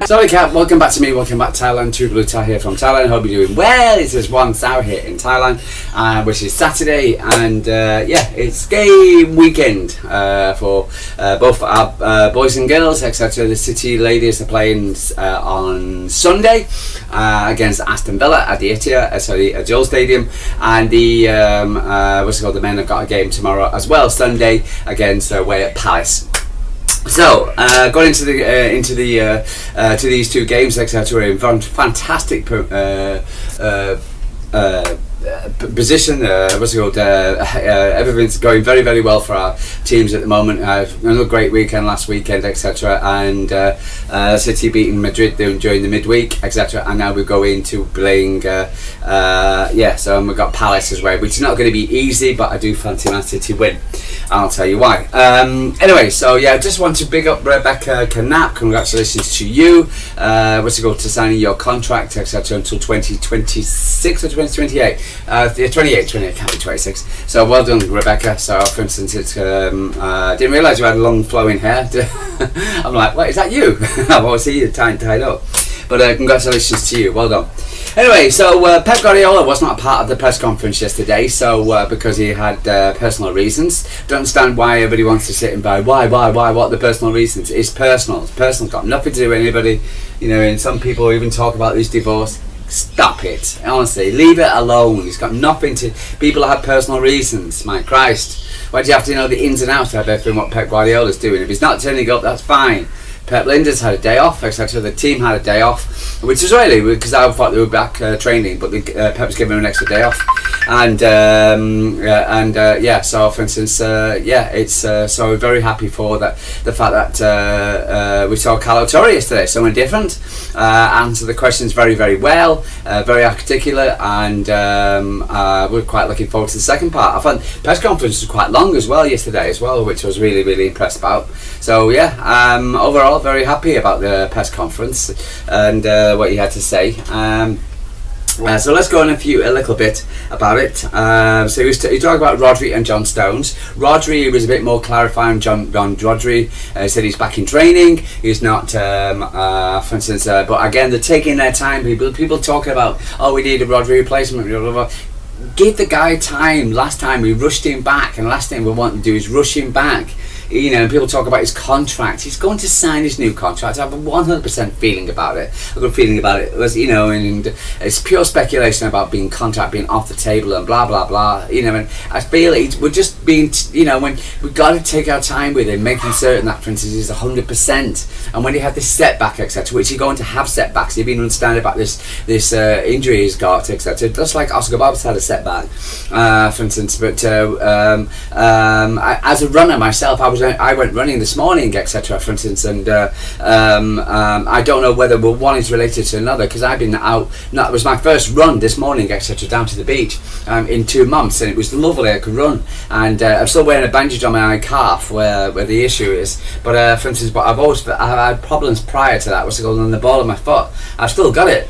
Sorry, Kat, welcome back to me, welcome back to Thailand. True Blue Thai here from Thailand. Hope you're doing well. This is one Sao here in Thailand, which is Saturday, and it's game weekend for both our boys and girls, etc. The City ladies are playing on Sunday against Aston Villa at the Etihad, Joel Stadium, and the the men have got a game tomorrow as well, Sunday against away at Palace. So, going into these two games, etc., in fantastic position. Everything's going very, very well for our teams at the moment. Another great weekend last weekend, etc., and City beating Madrid during the midweek, etc., and now we go into playing so we've got Palace as well, which is not going to be easy, but I do fancy Man City win. I'll tell you why. Anyway, so yeah, I just want to big up Rebecca Knapp. Congratulations to you. To signing your contract, etc., until 2026 or 2028. 28, can't be 26. So well done, Rebecca. So for instance, it's didn't realise you had long flowing hair. I'm like, what, is that you? I want to see you tied up. But congratulations to you. Well done. Anyway, so Pep Guardiola was not a part of the press conference yesterday, so because he had personal reasons. Don't understand why everybody wants to sit and buy. Why? What are the personal reasons? It's personal. It's personal. Got nothing to do with anybody. You know, and some people even talk about this divorce. Stop it. Honestly, leave it alone. It's got nothing to... People have personal reasons. My Christ. Why do you have to know the ins and outs of everything what Pep Guardiola's doing? If he's not turning up, that's fine. Pep Lijnders had a day off, etc. The team had a day off, which was really because I thought they were back training, but Pep's given them an extra day off, So for instance, it's so we're very happy for that. The fact that we saw Kolo yesterday, someone different, answered the questions very, very well, very articulate, and we're quite looking forward to the second part. I thought the press conference was quite long as well yesterday as well, which I was really, really impressed about. So overall, very happy about the press conference and what he had to say. So let's go on a little bit about it. So he talked about Rodri and John Stones. Rodri was a bit more clarifying. John Rodri said he's back in training. He's not, for instance, but again, they're taking their time. People talking about, we need a Rodri replacement, blah, blah, blah. Give the guy time. Last time we rushed him back, and last thing we want to do is rush him back. You know, and people talk about his contract. He's going to sign his new contract. I have a 100% feeling about it. A good feeling about it. And it's pure speculation about being off the table and blah blah blah. You know, and I feel we're just being, when we've got to take our time with him, making certain that, for instance, he's 100%. And when he had this setback, etc., which he's going to have setbacks. You've been understanding about this injury he's got, etc. Just like Oscar Bob's had a setback, for instance. But as a runner myself, I went running this morning, etc., for instance, and I don't know whether one is related to another, because I've been out. It was my first run this morning, etc., down to the beach in 2 months, and it was lovely. I could run, and I'm still wearing a bandage on my calf where the issue is. But for instance, I've had problems prior to that. What's it called, on the ball of my foot? I've still got it,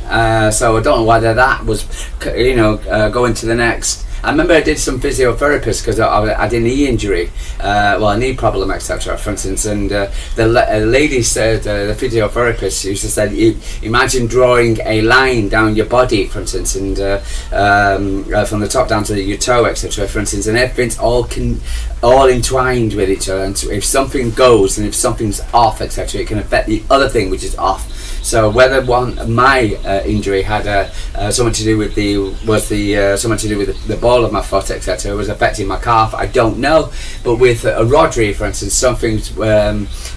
so I don't know whether that was, going to the next. I remember I did some physiotherapist because I had a knee injury, a knee problem, etc., for instance, and the lady said, the physiotherapist used to say, imagine drawing a line down your body, for instance, and from the top down to your toe, etc., for instance, and everything's all entwined with each other, and so if something goes and if something's off, etc., it can affect the other thing which is off. So whether my injury had something to do with the ball of my foot, etc., was affecting my calf, I don't know. But with a Rodri, for instance, something's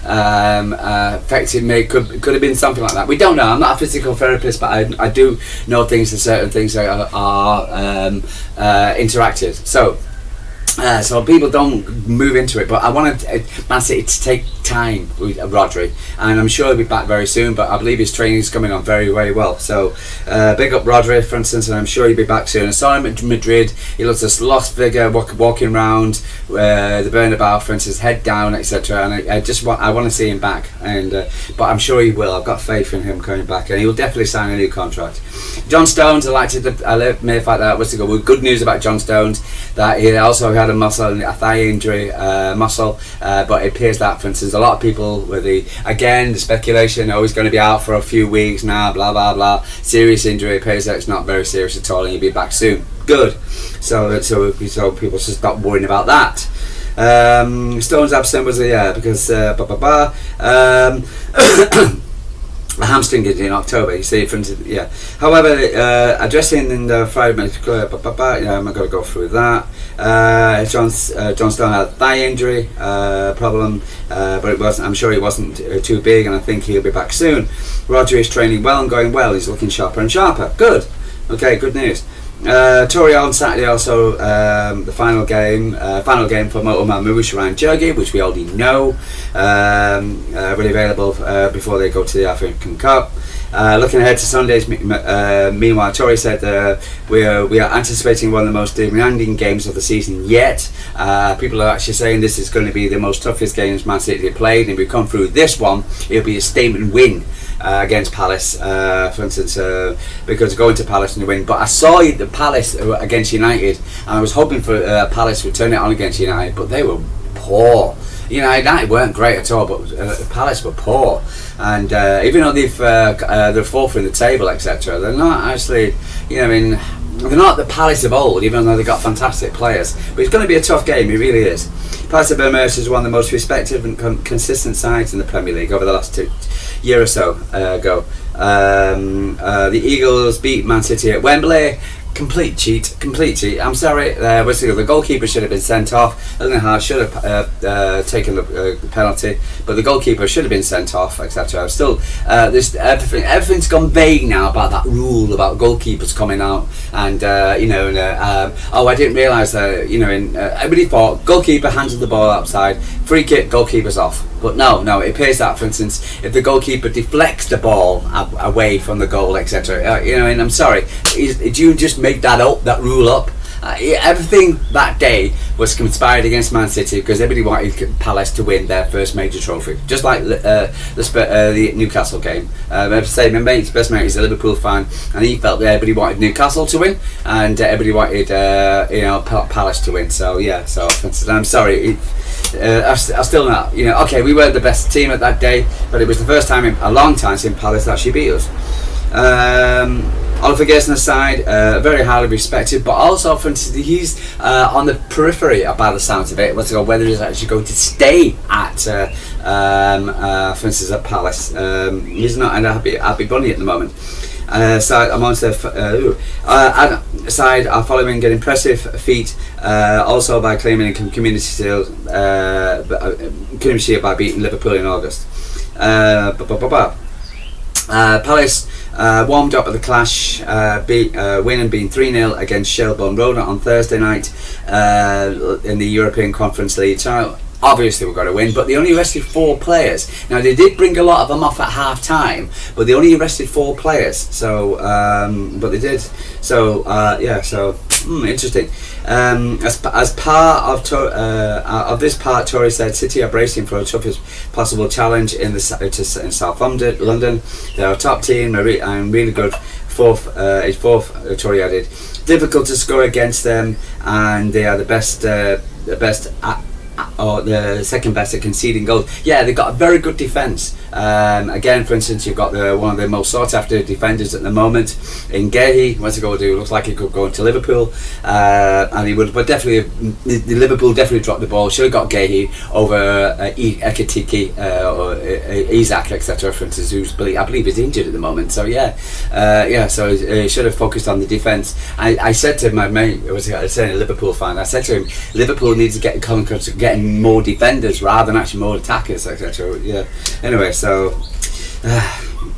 affected me. Could have been something like that. We don't know. I'm not a physical therapist, but I do know things, and certain things are interacted. So people don't move into it, but I wanted Man City to take time with Rodri, and I'm sure he'll be back very soon, but I believe his training is coming on very, very well. So big up Rodri, for instance, and I'm sure he'll be back soon. I saw him at Madrid. He looks a lost figure walking around the Bernabeu, for instance, head down, etc., and I want to see him back, and but I'm sure he will. I've got faith in him coming back, and he will definitely sign a new contract. John Stones, I may fact that good news about John Stones, that he also had had a thigh injury, muscle, but it appears that, for instance, a lot of people with the speculation, he's going to be out for a few weeks now, blah blah blah, serious injury. It appears that it's not very serious at all, and he'll be back soon. Good. So people should stop worrying about that. Stones absent was because a hamstring injury in October. You see, However, addressing in the Friday match, I'm not going to go through that. John Stone had a thigh injury problem, but it wasn't. I'm sure it wasn't too big, and I think he'll be back soon. Rodri is training well and going well. He's looking sharper and sharper. Good. Okay, good news. Tory on Saturday also, the final game for Moto Mamouche Ryan Jurgi, which we already know, really available before they go to the African Cup. Looking ahead to Sunday's, meanwhile, Tory said we are anticipating one of the most demanding games of the season yet. People are actually saying this is going to be the most toughest games Man City have played, and if we come through this one, it'll be a statement win against Palace, for instance, because going to Palace and win. But I saw the Palace against United, and I was hoping for Palace would turn it on against United, but they were poor. United weren't great at all, but Palace were poor, and even though they're fourth in the table, etc., they're not actually, they're not the Palace of old, even though they've got fantastic players. But it's going to be a tough game, it really is. Palace have emerged as one of the most respected and consistent sides in the Premier League over the last 2 years or so ago. The Eagles beat Man City at Wembley. Complete cheat. I'm sorry, the goalkeeper should have been sent off. Ellen Hart should have taken the penalty, but the goalkeeper should have been sent off, etc. Still, everything's gone vague now about that rule about goalkeepers coming out, and I didn't realise that. Everybody thought goalkeeper handled the ball outside, free kick, goalkeeper's off. But no, it appears that, for instance, if the goalkeeper deflects the ball away from the goal, etc., and I'm sorry, did you just make that rule up? Everything that day was conspired against Man City because everybody wanted Palace to win their first major trophy, just like the Newcastle game. My best mate is a Liverpool fan, and he felt that everybody wanted Newcastle to win, and everybody wanted Palace to win. So I'm sorry. I'm still not. Okay, we weren't the best team at that day, but it was the first time in a long time since Palace actually beat us. Oliver Gerson aside, very highly respected, but also, for instance, he's on the periphery by the sounds of it. Whether he's actually going to stay at, for instance, at Palace. He's not an happy bunny at the moment. Side are following an impressive feat, also by claiming community shield by beating Liverpool in August. Palace warmed up at the clash, winning being 3-0 against Shelbourne Road on Thursday night in the European Conference League. So obviously we've got to win, but they only arrested 4 players. Now they did bring a lot of them off at half time, but they only arrested 4 players. So, but they did. So interesting. As part of this part, Tory said City are bracing for a toughest possible challenge in South London. They're a top team and really good. Fourth, Tory added. Difficult to score against them, and they are the second best at conceding goals. Yeah, they've got a very good defence. Again, for instance, you've got one of the most sought after defenders at the moment in Gehi. What's he going to do? Looks like he could go into Liverpool, and he would. But definitely, the Liverpool definitely dropped the ball. Should have got Gehi over Ekitike or Isaac, etc. For instance, I believe is injured at the moment. So so he should have focused on the defence. I said to my mate, I was saying a Liverpool fan, I said to him, Liverpool needs to get getting more defenders rather than actually more attackers, etc. Anyway, so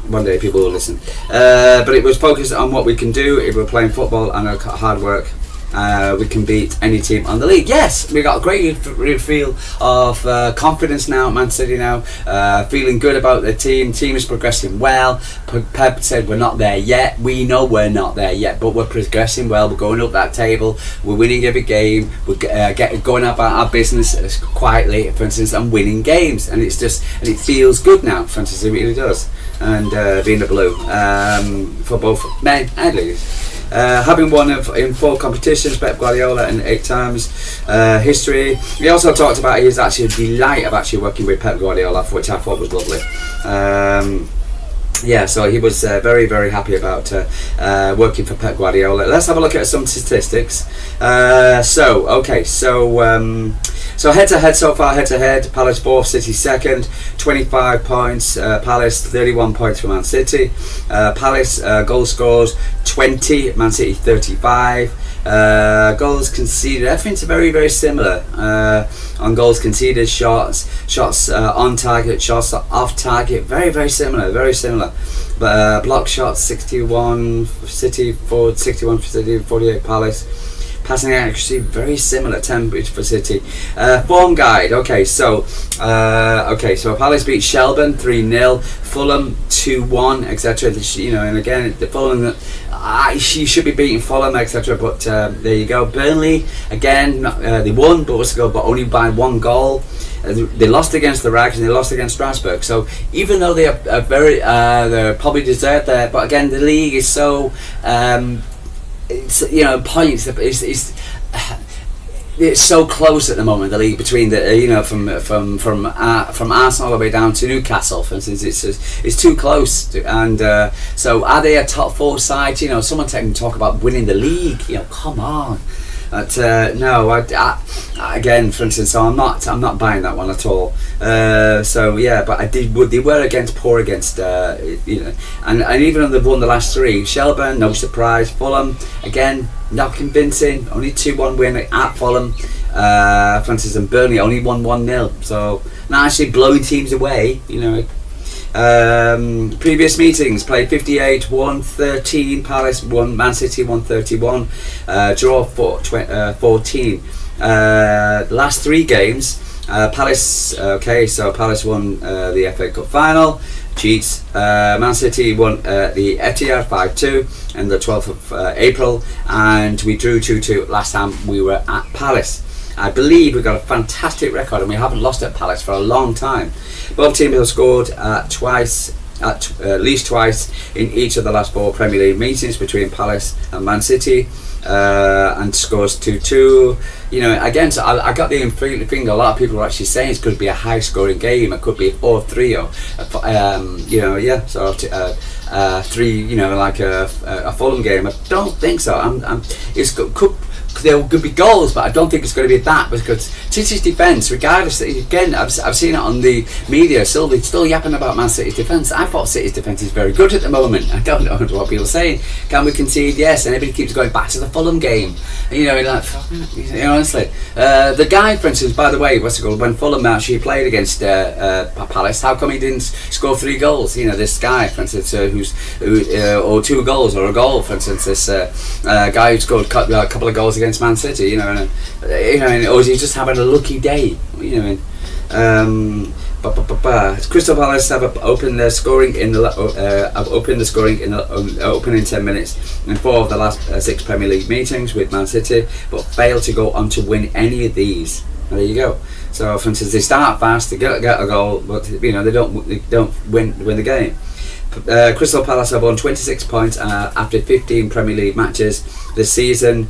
one day people will listen, but it was focused on what we can do if we're playing football and hard work. We can beat any team on the league. Yes, we got a great feel of confidence now. Man City now feeling good about the team. Team is progressing well. Pep said we're not there yet. We know we're not there yet, but we're progressing well. We're going up that table. We're winning every game. We're going about our business quietly, for instance, and winning games. And it feels good now. For instance, it really does. And being the blue for both men and ladies. Having won in 4 competitions, Pep Guardiola in 8 times history. He also talked about his actually delight of actually working with Pep Guardiola, which I thought was lovely. Yeah, so he was very, very happy about working for Pep Guardiola. Let's have a look at some statistics. So head-to-head so far, head-to-head, Palace 4th, City 2nd, 25 points, Palace 31 points for Man City. Palace goal scores 20, Man City 35. Goals conceded, everything's very, very similar. On goals conceded, shots on target, shots off target, very, very similar, very similar. But block shots 61 City, 61 for City, 48 Palace. Passing accuracy very similar, 10 for City. Form guide. So Palace beat Shelburne 3-0, Fulham 2-1, etc. And again, the Fulham, she should be beating Fulham, etc. But there you go. Burnley again, they won, but only by 1 goal. They lost against the Rags and they lost against Strasbourg. So even though they are they're probably deserved there, but again, the league is so. It's points. It's so close at the moment. The league between the from Arsenal all the way down to Newcastle, for instance, it's too close. So are they a top 4 side? Someone can talk about winning the league. Come on. But no, again, for instance, so I'm not buying that one at all. But they were poor against, and even though they've won the last 3, Shelburne, no surprise. Fulham, again, not convincing. Only 2-1 win at Fulham. For instance, and Burnley only won 1-0. So not actually blowing teams away. Previous meetings played 58, won 13, Palace won, Man City won 31, draw 14. Last 3 games, Palace, so Palace won the FA Cup final, cheats. Man City won the Etihad 5-2 on the 12th of April, and we drew 2-2 last time we were at Palace. I believe we've got a fantastic record and we haven't lost at Palace for a long time. Both teams have scored at least twice in each of the last 4 Premier League meetings between Palace and Man City, and scores 2-2. Again, so I got the feeling a lot of people are actually saying it could be a high scoring game. It could be a 4-3 or 3, like a Fulham game. I don't think so. There could be goals, but I don't think it's going to be that, because City's defence, regardless, again, I've seen it on the media, still yapping about Man City's defence. I thought City's defence is very good at the moment. I don't know what people are saying. Can we concede? Yes, and everybody keeps going back to the Fulham game. Honestly. The guy, for instance, by the way, when Fulham actually played against Palace, how come he didn't score 3 goals? This guy, for instance, or 2 goals or a goal, for instance, this guy who scored a couple of goals against Man City, or is he just having a lucky day? Crystal Palace have opened the scoring in the opening 10 minutes in 4 of the last 6 Premier League meetings with Man City, but failed to go on to win any of these. There you go. So, for instance, they start fast, they get a goal, but they don't win the game. Crystal Palace have won 26 points after 15 Premier League matches this season.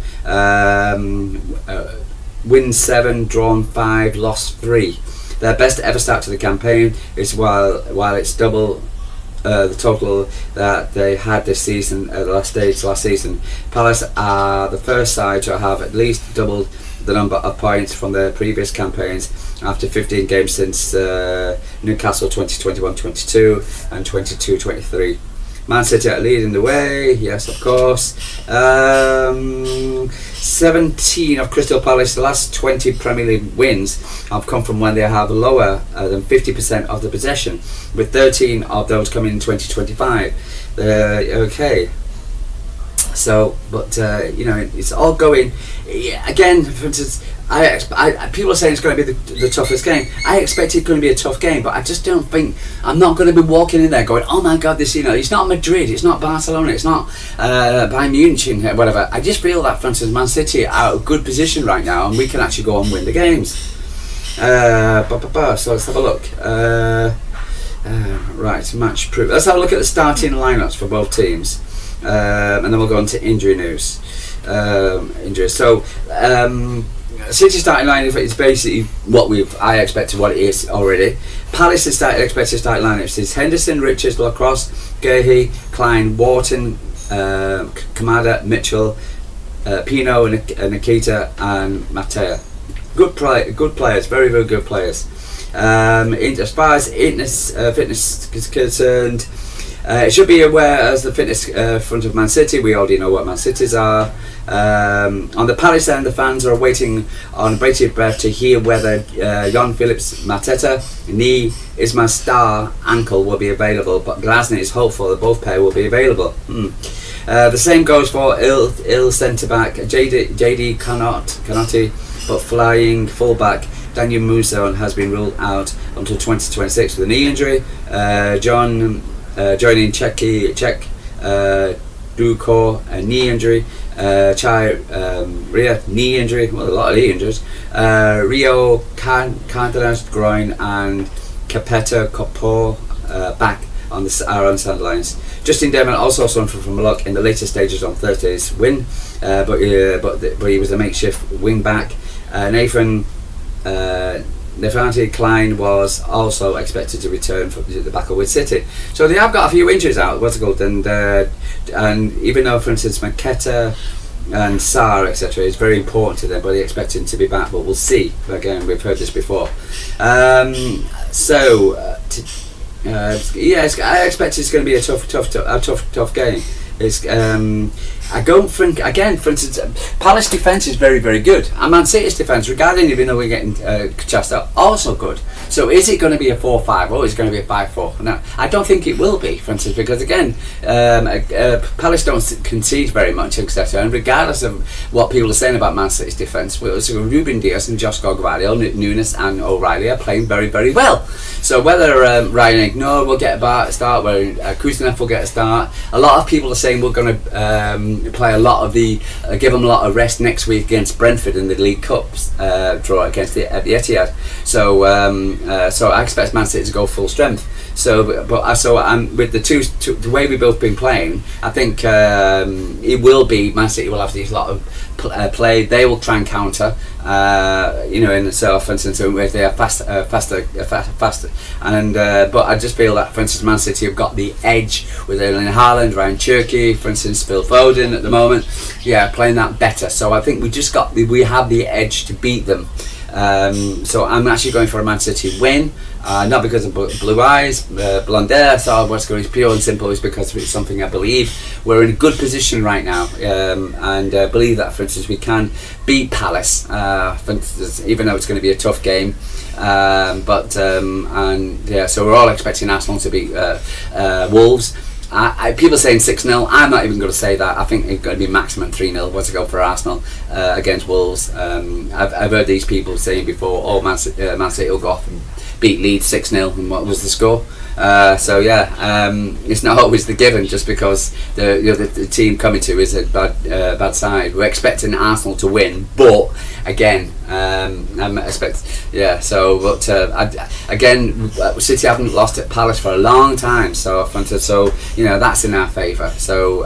Win 7, drawn 5, lost 3. Their best ever start to the campaign is while it's double the total that they had this season at the last season. Palace are the first side to have at least doubled the number of points from their previous campaigns after 15 games since Newcastle 2021-22 and 22-23. Man City are leading the way, yes, of course. 17 of Crystal Palace's last 20 Premier League wins have come from when they have lower than 50% of the possession, with 13 of those coming in 2025. Okay. So, but it's all going. Again, for instance, people are saying it's going to be the toughest game. I expect it's going to be a tough game, but I just don't think I'm not going to be walking in there going, oh my god, this, it's not Madrid, it's not Barcelona, it's not Bayern Munich and whatever. I just feel that, for instance, Man City are in a good position right now, and we can actually go and win the games. So let's have a look. Right, match proof. Let's have a look at the starting lineups for both teams. and then we'll go on to injury news. Injuries. So City starting line is basically I expected what it is already. Palace expected starting lineups is Henderson, Richards, Lacrosse, Gahey, Klein, Wharton, Kamada, Mitchell, Pino, Nikita, and Matea. Good players, very very good players. As far as fitness is concerned, it should be aware as the fitness front of Man City. We already know what Man City's are. On the Palace end, the fans are waiting on bated breath to hear whether Jon Phillips Mateta knee, Ismail Star ankle will be available, but Glasner is hopeful that both pair will be available. The same goes for ill centre back JD Canotti, but flying fullback Daniel Musa has been ruled out until 2026 with a knee injury. Joining Czech Duko, a knee injury. Chai Ria, knee injury. Well, a lot of knee injuries. Rio Cantanas, groin, and Capetta Copo back on the sidelines. Justin Devon also suffered from a luck in the later stages on Thursday's win, but he was a makeshift wing back. Nathan Nefanti Klein was also expected to return from the battle with City. So they have got a few injuries out, and even though, for instance, Maketa and Sarr, etc., is very important to them, but they expect him to be back, but we'll see. Again, we've heard this before. I expect it's going to be a tough game. I don't think, again, for instance, Palace defence is very, very good, and Man City's defence, regarding even though we're getting chased out, also good. So is it going to be a 4-5 or is it going to be a 5-4? Now, I don't think it will be, for instance, because again, Palace don't concede very much, etc. And regardless of what people are saying about Man City's defence, Ruben Dias and Joshua Gvardiol, Nunes and O'Reilly are playing very, very well. So whether Ryan Ignore will get a start, whether Kuznets will get a start, a lot of people are saying we're going to play a lot of give them a lot of rest next week against Brentford in the League Cups draw against the Etihad. So I expect Man City to go full strength. So with the way we've both been playing, I think it will be Man City will have these lot of play. They will try and counter. For instance, if they are faster, and but I just feel that, for instance, Man City have got the edge with Erling Haaland, Ryan Cherky, for instance, Phil Foden at the moment, playing that better. So I think we have the edge to beat them. So I'm actually going for a Man City win, not because of blue eyes, blonde hair. So what's going is pure and simple is because it's something I believe. We're in a good position right now, and believe that, for instance, we can beat Palace, for instance, even though it's going to be a tough game. So we're all expecting Arsenal to beat Wolves. People saying 6-0. I'm not even going to say that. I think it's going to be maximum 3-0. What's to go for Arsenal against Wolves? I've heard these people saying before, Man City will go off and beat Leeds 6-0, and what was the score? It's not always the given, just because the team coming to is a bad side. We're expecting Arsenal to win, but again, City haven't lost at Palace for a long time, so that's in our favour. So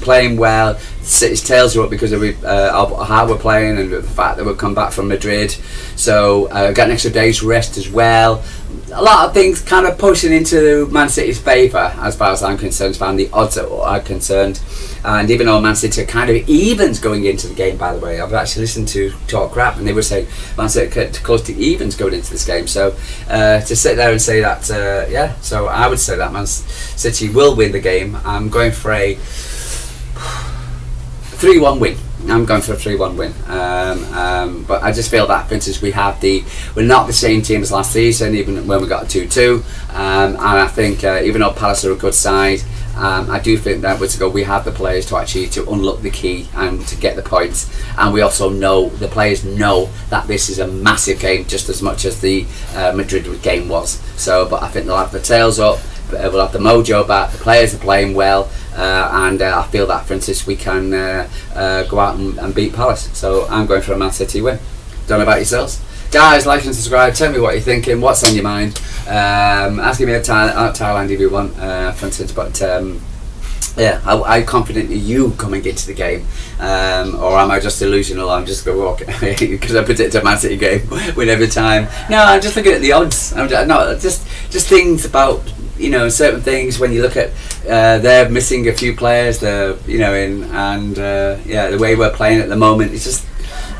playing well, City's tails are up because of how we're playing and the fact that we've come back from Madrid. So got an extra day's rest as well. A lot of things kind of pushing into Man City's favour as far as I'm concerned, as far as the odds are concerned. And even though Man City are kind of evens going into the game, by the way, I've actually listened to Talk Crap and they were saying Man City are close to evens going into this game. So to sit there and say that, so I would say that Man City will win the game. I'm going for a 3-1 win. I'm going for a 3-1 win, but I just feel that, for instance, we're not the same team as last season, even when we got a 2-2, and I think even though Palace are a good side, I do think that we have the players to unlock the key and to get the points, and we also know the players know that this is a massive game just as much as the Madrid game was. So, but I think they'll have the tails up, we'll have the mojo back, the players are playing well. And I feel that, for instance, we can go out and beat Palace. So I'm going for a Man City win. Don't know about yourselves, guys. Like and subscribe. Tell me what you're thinking. What's on your mind? Asking me about Thailand if you want, for instance. But Yeah, I'm confident in you coming into the game, or am I just delusional? I'm just going to walk because I predict a Man City game win every time. No, I'm just looking at the odds. I'm not just things about, you know, certain things. When you look at they're missing a few players, the way we're playing at the moment, it's just,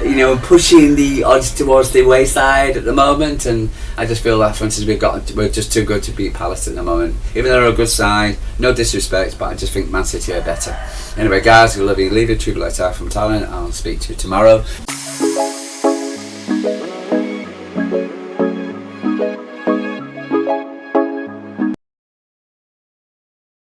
you know, pushing the odds towards the away side at the moment, and I just feel that, for instance, we're just too good to beat Palace at the moment. Even though they're a good side, no disrespect, but I just think Man City are better. Anyway, guys, we love you. Leave a tribute letter from Thailand. I'll speak to you tomorrow.